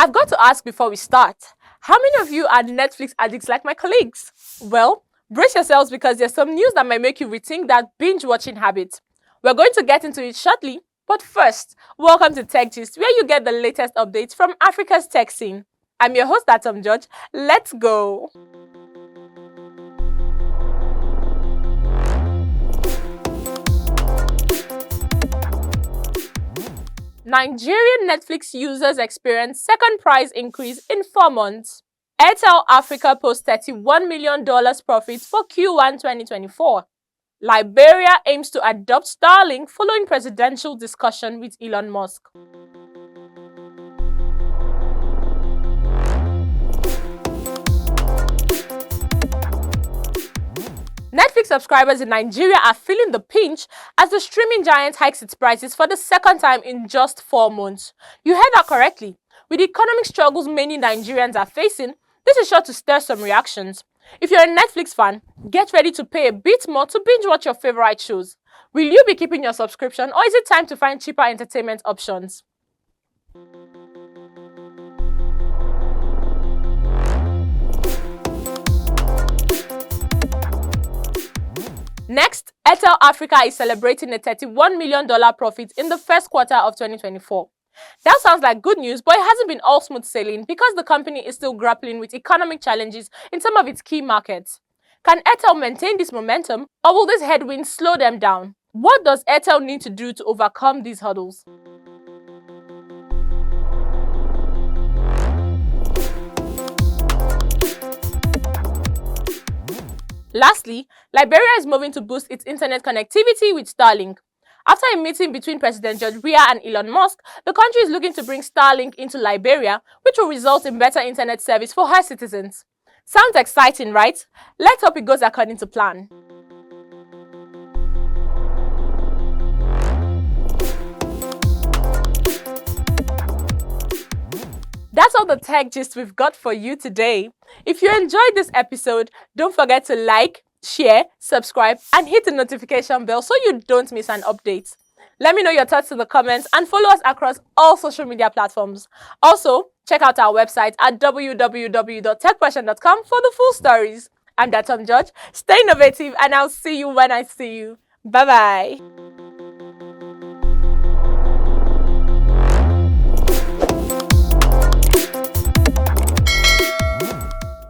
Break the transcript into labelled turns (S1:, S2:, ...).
S1: I've got to ask before we start, how many of you are Netflix addicts like my colleagues? Well, brace yourselves because there's some news that might make you rethink that binge-watching habit. We're going to get into it shortly, but first, welcome to Tech Gist, where you get the latest updates from Africa's tech scene. I'm your host, Atom George. Let's go! Nigerian Netflix users experience second price increase in 4 months. Airtel Africa posts $31 million profit for Q1 2024. Liberia aims to adopt Starlink following presidential discussion with Elon Musk. Netflix subscribers in Nigeria are feeling the pinch as the streaming giant hikes its prices for the second time in just 4 months. You heard that correctly. With the economic struggles many Nigerians are facing, this is sure to stir some reactions. If you're a Netflix fan, get ready to pay a bit more to binge watch your favorite shows. Will you be keeping your subscription, or is it time to find cheaper entertainment options? Next, Airtel Africa is celebrating a $31 million profit in the first quarter of 2024. That sounds like good news, but it hasn't been all smooth sailing because the company is still grappling with economic challenges in some of its key markets. Can Airtel maintain this momentum, or will these headwinds slow them down? What does Airtel need to do to overcome these hurdles? Lastly, Liberia is moving to boost its internet connectivity with Starlink. After a meeting between President Weah and Elon Musk, the country is looking to bring Starlink into Liberia, which will result in better internet service for her citizens. Sounds exciting, right? Let's hope it goes according to plan. That's all the tech gist we've got for you today. If you enjoyed this episode, don't forget to like, share, subscribe, and hit the notification bell so you don't miss an update. Let me know your thoughts in the comments and follow us across all social media platforms. Also, check out our website at www.techquestion.com for the full stories. I'm Atom George. Stay innovative, and I'll see you when I see you. Bye-bye.